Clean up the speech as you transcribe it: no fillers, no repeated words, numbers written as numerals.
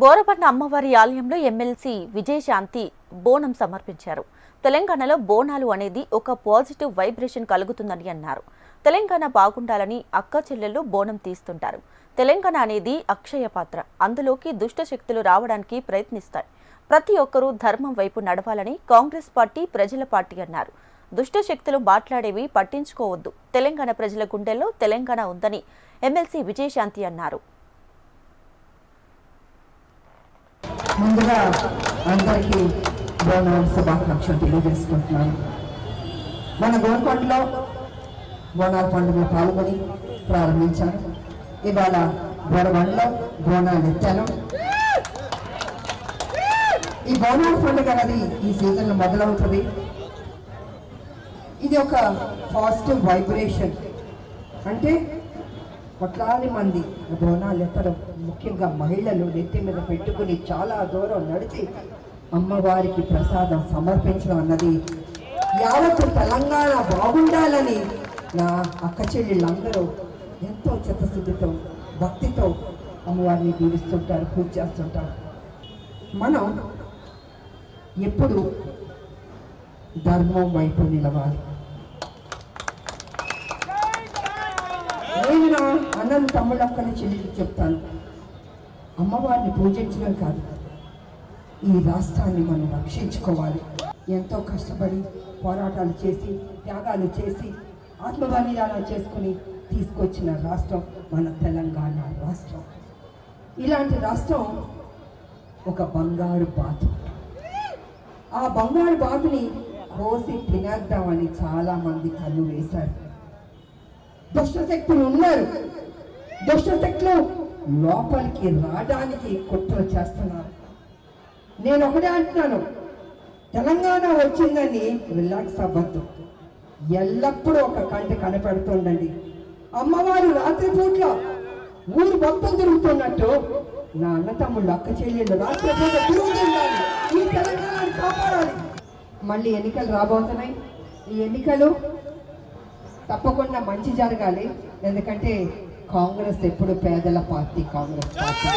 బోరబండ అమ్మవారి ఆలయంలో ఎమ్మెల్సీ విజయశాంతి బోనం సమర్పించారు. తెలంగాణలో బోనాలు అనేది ఒక పాజిటివ్ వైబ్రేషన్ కలుగుతుందని అన్నారు. తెలంగాణ బాగుండాలని అక్క చెల్లెళ్ళు బోనం తీస్తుంటారు. తెలంగాణ అనేది అక్షయ పాత్ర, అందులోకి దుష్ట శక్తులు రావడానికి ప్రయత్నిస్తాయి. ప్రతి ఒక్కరూ ధర్మం వైపు నడవాలని కాంగ్రెస్ పార్టీ ప్రజల పార్టీ అన్నారు. దుష్ట శక్తులు మాట్లాడేవి పట్టించుకోవద్దు. తెలంగాణ ప్రజల గుండెల్లో తెలంగాణ ఉందని ఎమ్మెల్సీ విజయశాంతి అన్నారు. ముందుగా అందరికీ బోనాల శుభాకాంక్షలు తెలియజేసుకుంటున్నాను. మన గోల్కొండలో బోనాల పండుగ పాల్గొని ప్రారంభించాను. ఇవాళ బోరబండలో బోనాలు ఎత్తాను. ఈ బోనాల పండుగ అనేది ఈ సీజన్లో మొదలవుతుంది. ఇది ఒక పాజిటివ్ వైబ్రేషన్. అంటే కొట్లాది మంది బోనాలు ఎత్తడం, ముఖ్యంగా మహిళలు నెత్తి మీద పెట్టుకుని చాలా దూరం నడిచి అమ్మవారికి ప్రసాదం సమర్పించడం అన్నది యావత్ తెలంగాణ బాగుండాలని నా అక్క చెల్లెళ్ళందరూ ఎంతో చిత్తశుద్ధితో భక్తితో అమ్మవారిని దీవిస్తుంటారు, పూజ చేస్తుంటారు. మనం ఎప్పుడు ధర్మం వైపు నిలవాలి. నేను నా అన్నలు తమ్ముళ్ళక్కని చెల్లికి చెప్తాను, అమ్మవారిని పూజించడం కాదు, ఈ రాష్ట్రాన్ని మనం రక్షించుకోవాలి. ఎంతో కష్టపడి పోరాటాలు చేసి త్యాగాలు చేసి ఆత్మబలిదానాలు చేసుకుని తీసుకొచ్చిన రాష్ట్రం మన తెలంగాణ రాష్ట్రం. ఇలాంటి రాష్ట్రం ఒక బంగారు బాతు. ఆ బంగారు బాతుని కోసి తినేద్దామని చాలామంది కన్ను వేశారు. దుష్టశక్తులు ఉన్నారు. దుష్టశక్తులు లోపలికి రావడానికి కుట్రలు చేస్తున్నారు. నేను ఒకటే అంటున్నాను, తెలంగాణ వచ్చిందని రిలాక్స్ అవ్వద్దు. ఎల్లప్పుడూ ఒక కంటి కనపెడుతుండండి. అమ్మవారు రాత్రిపూట్ల ఊరు మొత్తం తిరుగుతున్నట్టు నా అన్న తమ్ముళ్ళు అక్క చెల్లెళ్ళు రాత్రిపూట తిరుగుతుండాలి. ఈ తెలంగాణను కాపాడాలి. మళ్ళీ ఎన్నికలు రాబోతున్నాయి. ఈ ఎన్నికలు తప్పకుండా మంచి జరగాలి. ఎందుకంటే కాంగ్రెస్ ఎప్పుడు పేదల పార్టీ, కాంగ్రెస్ పార్టీ.